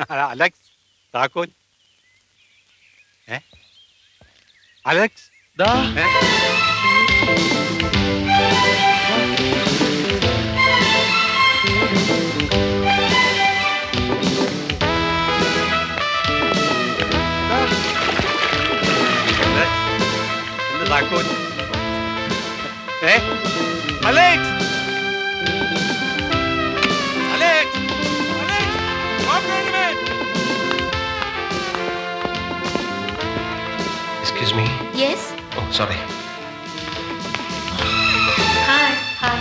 Alex താക്കോൽ. Alex ദാ താക്കോൽ. Alex Alex Excuse me. Yes. Oh, sorry. Hi. Hi.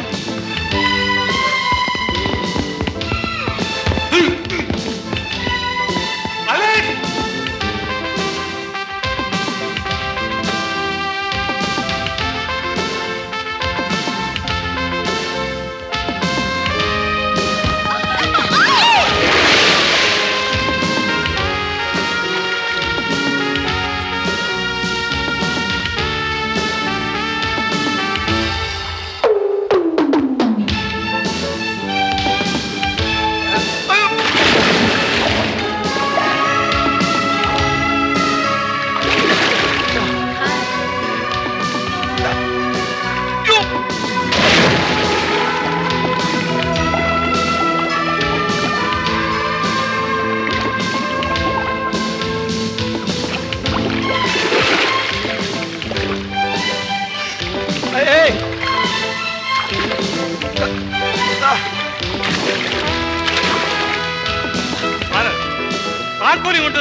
താക്കോലി കൊണ്ട്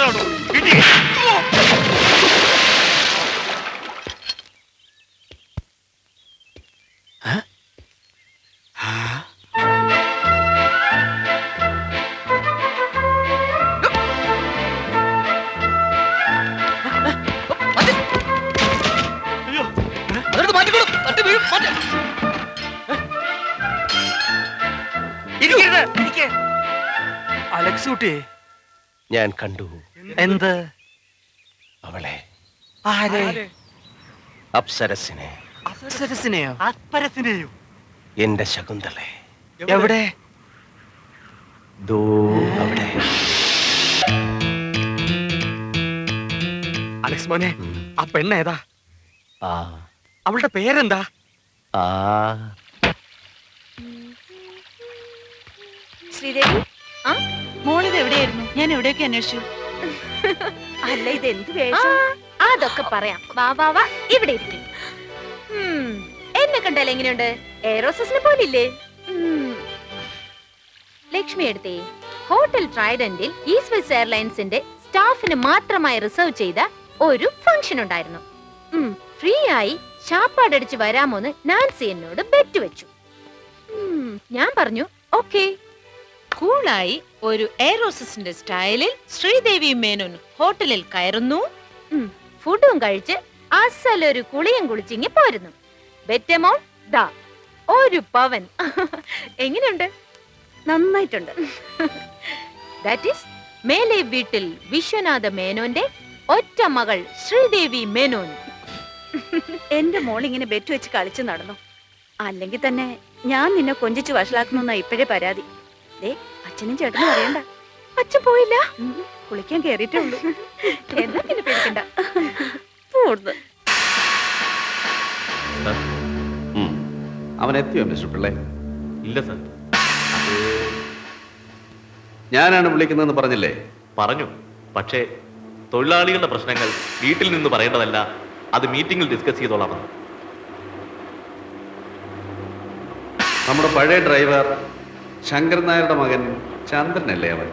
കിട്ടി. അലക്സ് കുട്ടി, ഞാൻ കണ്ടു. എന്ത്? അവളെ. ആരെ? അപ്സരസിനെ. അപ്സരസിനെയോ? അപ്പരത്തിനെയോ? എന്റെ ശകുന്തളെ. എവിടെ? ദോ അവിടെ. അലക്സ് മോനെ, ആ പെണ്ണ് ഏതാ? ആ അവളുടെ പേരെന്താ? ആ ശ്രീദേവി, മോളിത് എവിടെയായിരുന്നു? ഞാൻ എവിടെയൊക്കെ അന്വേഷിച്ചു. അല്ല ഇത് എന്ത് വേഷം? അതൊക്കെ പറയാം. വാ വാ വാ, ഇവിടെ ഇരിക്കും. എന്നെ കണ്ടാൽ എങ്ങനെയുണ്ട്? എയറോസസിനെ പോലില്ലേ? ലക്ഷ്മി എടുത്തേ, ഹോട്ടൽ ട്രൈഡന്റിൽ ഈ സ്വിസ് എയർലൈൻസിന്റെ സ്റ്റാഫിന് മാത്രമായി റിസർവ് ചെയ്ത ഒരു ഫംഗ്ഷൻ ഉണ്ടായിരുന്നു. ഫ്രീ ആയി ചാപ്പാടടിച്ച് വരാമോന്ന് നാൻസി എന്നോട് ബെറ്റ് വെച്ചു. ഞാൻ പറഞ്ഞു ഓക്കേ. കൂളായി ഒരു എയറോസസിന്റെ സ്റ്റൈലിൽ ശ്രീദേവി മേനോൻ ഹോട്ടലിൽ കയറുന്നു. ഫുഡും കഴിച്ച് അസലൊരു കുളിയും കുളിച്ചിങ്ങി പോരുന്നു. ബെറ്റ് എമൗണ്ട് ദാ 1 പവൻ. എങ്ങനെയുണ്ട്? നന്നായിട്ടുണ്ട്. ദാറ്റ് ഈസ് മേലെ വീട്ടിൽ വിശ്വനാഥ മേനോന്റെ ഒറ്റ മകൾ ശ്രീദേവി മേനോൻ. എന്റെ മോൾ ഇങ്ങനെ ബെറ്റ് വെച്ച് കളിച്ചു നടന്നു. അല്ലെങ്കിൽ തന്നെ ഞാൻ നിന്നെ കൊഞ്ചിച്ച് വഷളാക്കണമെന്നാ ഇപ്പോഴേ പരാതി. ദേ അച്ഛനും ചേട്ടനും അറിയണ്ട. അച്ഛൻ പോയില്ല, കുളിക്കാൻ കേറിയിട്ടേ ഉള്ളൂ. എന്നാ പിന്നെ പേടിക്കണ്ട. അവൻ എത്തിയോ മിസ്റ്റർ പിള്ളേ? ഇല്ല സർ. ഞാനാണ് വിളിക്കുന്നതെന്ന് പറഞ്ഞില്ലേ? പറഞ്ഞു. പക്ഷേ തൊഴിലാളികളുടെ പ്രശ്നങ്ങൾ വീട്ടിൽ നിന്ന് പറയേണ്ടതല്ല, അത് മീറ്റിംഗിൽ ഡിസ്കസ് ചെയ്തോളാമെന്ന്. നമ്മുടെ പഴയ ഡ്രൈവർ ശങ്കരൻ നായരുടെ മകൻ ചന്ദ്രനല്ലേ അവൻ?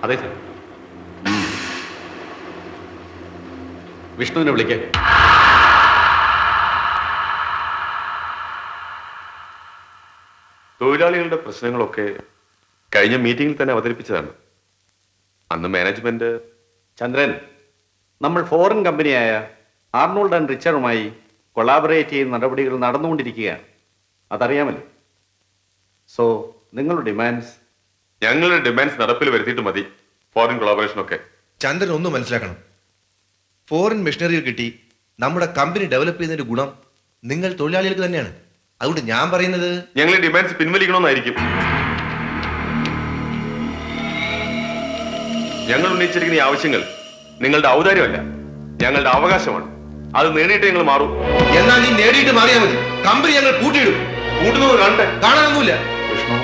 അതെ സർ. വിഷ്ണുവിനെ വിളിക്കേ. തൊഴിലാളികളുടെ പ്രശ്നങ്ങളൊക്കെ കഴിഞ്ഞ മീറ്റിംഗിൽ തന്നെ അവതരിപ്പിച്ചതാണ്. അന്ന് മാനേജ്മെന്റ്. ചന്ദ്രൻ, നമ്മൾ ഫോറിൻ കമ്പനിയായ ആർണോൾഡ് ആൻഡ് റിച്ചറുമായി കൊളാബറേറ്റ് ചെയ്യുന്ന നടപടികൾ നടന്നുകൊണ്ടിരിക്കുകയാണ്. അതറിയാമല്ലോ. സോ നിങ്ങളുടെ ഡിമാൻഡ്സ്? ഞങ്ങളുടെ ഡിമാൻഡ്സ് നടപ്പിൽ വരുത്തിയിട്ട് മതി ഫോറിൻ കൊളാബറേഷൻ ഒക്കെ. ചന്ദ്രൻ ഒന്ന് മനസ്സിലാക്കണം. ഫോറിൻ മെഷീനറികൾ കിട്ടി നമ്മുടെ കമ്പനി ഡെവലപ്പ് ചെയ്യുന്നതിന്റെ ഗുണം നിങ്ങൾ തൊഴിലാളികൾക്ക് തന്നെയാണ്. അതുകൊണ്ട് ഞാൻ പറയുന്നത് ഞങ്ങൾ ഡിമാൻഡ്സ് പിൻവലിക്കണമെന്നായിരിക്കും. ഞങ്ങൾ ഉന്നയിച്ചിരിക്കുന്ന ഈ ആവശ്യങ്ങൾ നിങ്ങളുടെ ഔദാര്യമല്ല, ഞങ്ങളുടെ അവകാശമാണ്. അത് നേടിയിട്ട് ഞങ്ങൾ മാറും. എന്നാൽ നീ നേടിയിട്ട് മാറിയാൽ മതി. കമ്പനി ഞങ്ങൾ കൂട്ടിയിടും. കൂട്ടുന്നത് കാണട്ടെ. കാണാനൊന്നുമില്ല. വിഷ്ണു,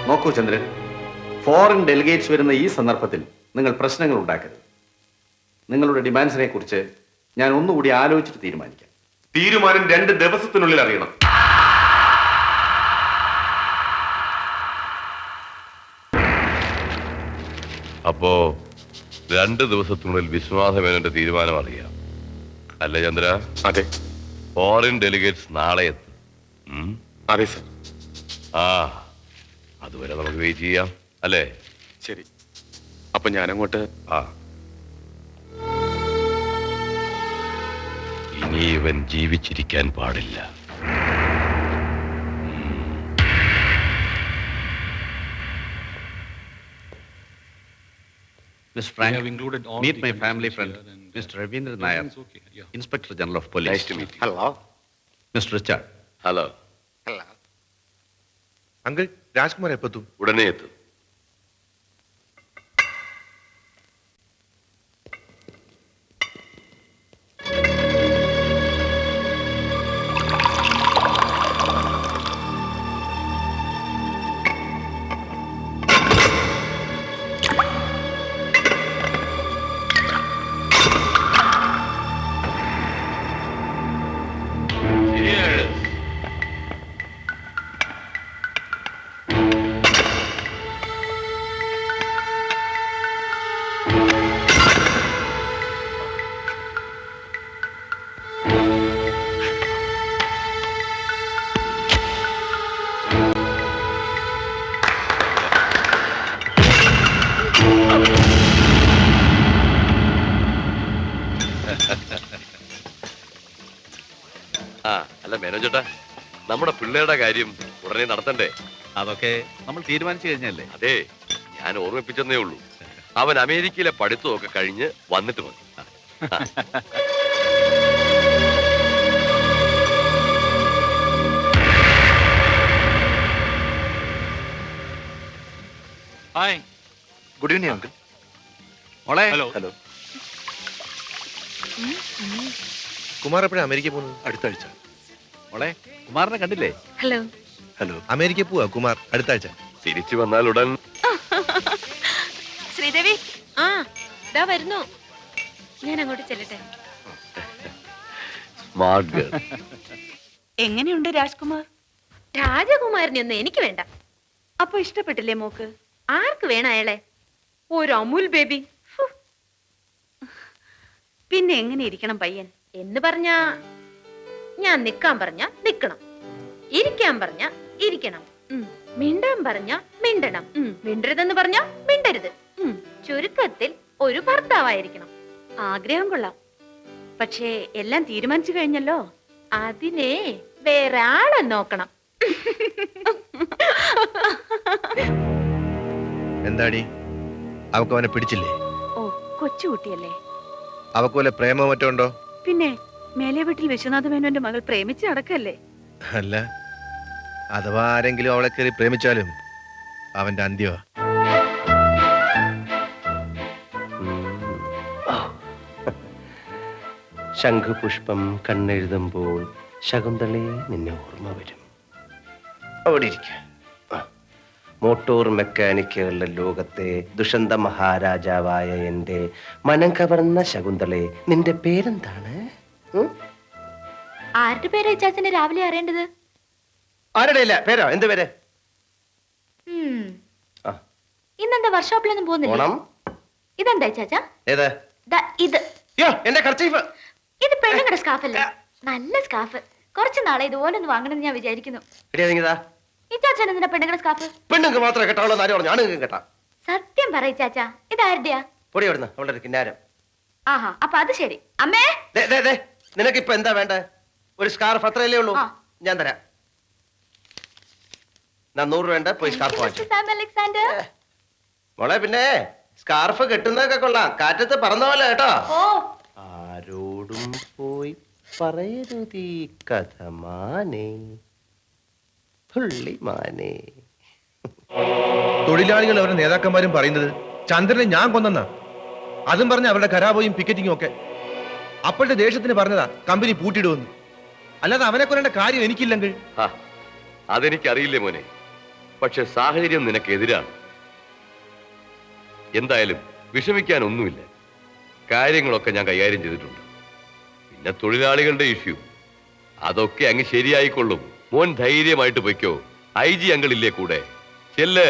നോക്കൂ ചന്ദ്രൻ, ഫോറിൻ ഡെലിഗേറ്റ്സ് വരുന്ന ഈ സന്ദർഭത്തിൽ നിങ്ങൾ പ്രശ്നങ്ങൾ ഉണ്ടാക്കരുത്. നിങ്ങളുടെ ഡിമാൻഡ്സിനെ കുറിച്ച് ഞാൻ ഒന്നുകൂടി ആലോചിച്ചിട്ട് തീരുമാനിക്കാം. തീരുമാനം 2 ദിവസത്തിനുള്ളിൽ അറിയണം. അപ്പോ 2 ദിവസത്തിനുള്ളിൽ വിശ്വനാഥമേനോന്റെ തീരുമാനം അറിയാം അല്ലേ ചന്ദ്ര? അതെ. ഫോറിൻ ഡെലിഗേറ്റ്സ് നാളെ എത്തും. അതെ സർ. ആ, അതുവരെ നമുക്ക് വെയിറ്റ് ചെയ്യാം അല്ലേ? ശരി, അപ്പൊ ഞാനങ്ങോട്ട്. ആ, ഇനി ഇവൻ ജീവിച്ചിരിക്കാൻ പാടില്ല. Mr. Frank, meet my family friend, Mr. Ravindra Nair, Inspector General of Police. Nice to meet you. Hello. Mr. Richard. Hello. Uncle, Rajkumar എപ്പത്തും? ഉടനെ എത്തും. ആ, അല്ല മേനോ ചേട്ടാ, നമ്മുടെ പിള്ളേരുടെ കാര്യം ഉടനെ നടത്തണ്ടേ? അതൊക്കെ നമ്മൾ തീരുമാനിച്ചു കഴിഞ്ഞല്ലേ? അതെ, ഞാൻ ഓർമ്മിപ്പിച്ചെന്നേ ഉള്ളൂ. അവൻ അമേരിക്കയിലെ പഠിത്തമൊക്കെ കഴിഞ്ഞ് വന്നിട്ട് മതി. ഹായ്. Good evening uncle. മോളെ. ഹലോ. ഹലോ. കുമാർ എപ്പോഴാണ് അമേരിക്ക പോകുന്നത്? അടുത്ത ആഴ്ച. മോളെ, കുമാറിനെ കണ്ടില്ലേ? ഹലോ. ഹലോ. അമേരിക്ക പോവാ കുമാർ അടുത്ത ആഴ്ച. തിരിച്ചു വന്നാൽ ഉടൻ. ശ്രീദേവി, ആ, ദാ വരുന്നു. ഞാൻ അങ്ങോട്ട് ചെല്ലട്ടെ. Smart girl. എങ്ങനെയുണ്ട് രാജ്കുമാർ? രാജകുമാരനെയൊന്നും എനിക്ക് വേണ്ട. അപ്പൊ ഇഷ്ടപ്പെട്ടില്ലേ മോക്ക്? ആർക്ക് വേണം അയാളെ? ഒരു അമൂൽ ബേബി. ഫു. പിന്നെ എങ്ങനെ ഇരിക്കണം പയ്യൻ? എന്ന് പറഞ്ഞാ ഞാൻ നിക്കാൻ പറഞ്ഞ നിക്കണം, ഇരിക്കാൻ പറഞ്ഞ ഇരിക്കണം, മിണ്ടാൻ പറഞ്ഞ മിണ്ടണം, മിണ്ടരുതെന്ന് പറഞ്ഞ മിണ്ടരുത്. ചുരുക്കത്തിൽ ഒരു ഭർത്താവായിരിക്കണം. ആഗ്രഹം കൊള്ളാം. പക്ഷേ എല്ലാം തീരുമാനിച്ചു കഴിഞ്ഞല്ലോ. അതിനെ വേറെ ആളെ നോക്കണം. എന്താടി, അവക്ക് അവനെ പിടിച്ചില്ലേ? ഓ, കൊച്ചുകുട്ടിയല്ലേ. അവക്ക് വല്ല പ്രേമോ മറ്റോ ഉണ്ടോ? പിന്നെ മേലെ വീട്ടിൽ വിശ്വനാഥ മേനോന്റെ മകൾ പ്രേമിച്ച് നടക്കല്ലേ? അല്ല, അഥവാ ആരെങ്കിലും അവളെ കയറി പ്രേമിച്ചാലും അവന്റെ അന്ത്യമാ. ശംഖുപുഷ്പം കണ്ണെഴുതുമ്പോൾ ശകുന്തളെ നിന്നെ ഓർമ്മ വരും. അവിടെ ഇരിക്ക. മോട്ടോർ മെക്കാനിക്കുകളുടെ ലോകത്തെ ദുഷന്ത മഹാരാജാവായ എന്റെ മനം കവർന്ന ശകുന്തളെ, നിന്റെ പേരെന്താണ്? ആരുടെ പേരാ ചാച്ചനെ രാവിലെ അറിയേണ്ടത്? ആരുടെ ഇല്ല പേരോ? എന്ത് പേര്? ആ. ഇന്നെന്താ വർക്ക്ഷോപ്പിലൊന്നും പോകുന്നില്ല? ഓണം. ഇതെന്താ ചാച്ചാ? ഏത്? ഇത്. യോ, എന്റെ കർച്ചീഫ്. ഇത് പെണ്ണുങ്ങളുടെ സ്കാർഫല്ലേ? നല്ല സ്കാർഫ്. കുറച്ച് നാളെ ഇതുപോലെ ഒന്ന് വാങ്ങണമെന്ന് ഞാൻ വിചാരിക്കുന്നു. ഈ ചാച്ചാൻ എന്തിനാ പെണ്ണുങ്ങളുടെ സ്കാർഫ്? പെണ്ണുങ്ങൾക്ക് മാത്രമേ കേട്ടാവുള്ളൂ. ആരും പറഞ്ഞു ആണുങ്ങൾക്ക് കേട്ടാ? സത്യം പറയ് ചാച്ചാ, ഇതാരുടെയാ? പൊടി അവിടുന്ന്, അവളുടെ ഒരു കിന്നാരം. ആഹാ, അപ്പൊ അത് ശരി. അമ്മേ, നിനക്കിപ്പോ എന്താ വേണ്ട? ഒരു സ്കാർഫ് അത്രയല്ലേ ഉള്ളൂ? ഞാൻ തരാം. 100 രൂപ വേണ്ട, പോയി സ്കാർഫ് വാങ്ങിച്ചു. Sam Alexander. മോളെ, പിന്നെ സ്കാർഫ് കെട്ടുന്നതൊക്കെ കൊള്ളാം, കാറ്റത്ത് പറന്ന പോലെ കേട്ടോ. ഓ, ആരോടും പോയി പറയരുതീ കഥ മാനേ, പുള്ളിമാനേ. തൊഴിലാളികൾ അവരുടെ നേതാക്കന്മാരും പറയുന്നത് ചന്ദ്രനെ ഞാൻ കൊന്നെന്നാ. അതും പറഞ്ഞ അവരുടെ കരാബോയും പിക്കറ്റിങ്ങും ഒക്കെ. അപ്പോഴത്തെ ദേഷ്യത്തിന് പറഞ്ഞതാ കമ്പനി പൂട്ടിയിടുമെന്ന്. അല്ലാതെ അവനെ കൊല്ലേണ്ട കാര്യം എനിക്കില്ലെങ്കിൽ. അതെനിക്കറിയില്ലേ മോനെ, പക്ഷെ സാഹചര്യം നിനക്കെതിരാണ്. എന്തായാലും വിഷമിക്കാൻ ഒന്നുമില്ല, കാര്യങ്ങളൊക്കെ ഞാൻ കൈകാര്യം ചെയ്തിട്ടുണ്ട്. പിന്നെ തൊഴിലാളികളുടെ ഇഷ്യൂ അതൊക്കെ അങ്ങ് ശരിയായിക്കൊള്ളും. മോൻ ധൈര്യമായിട്ട് പൊയ്ക്കോ, IG അങ്കിളില്ലേ കൂടെ. ചെല്ല്.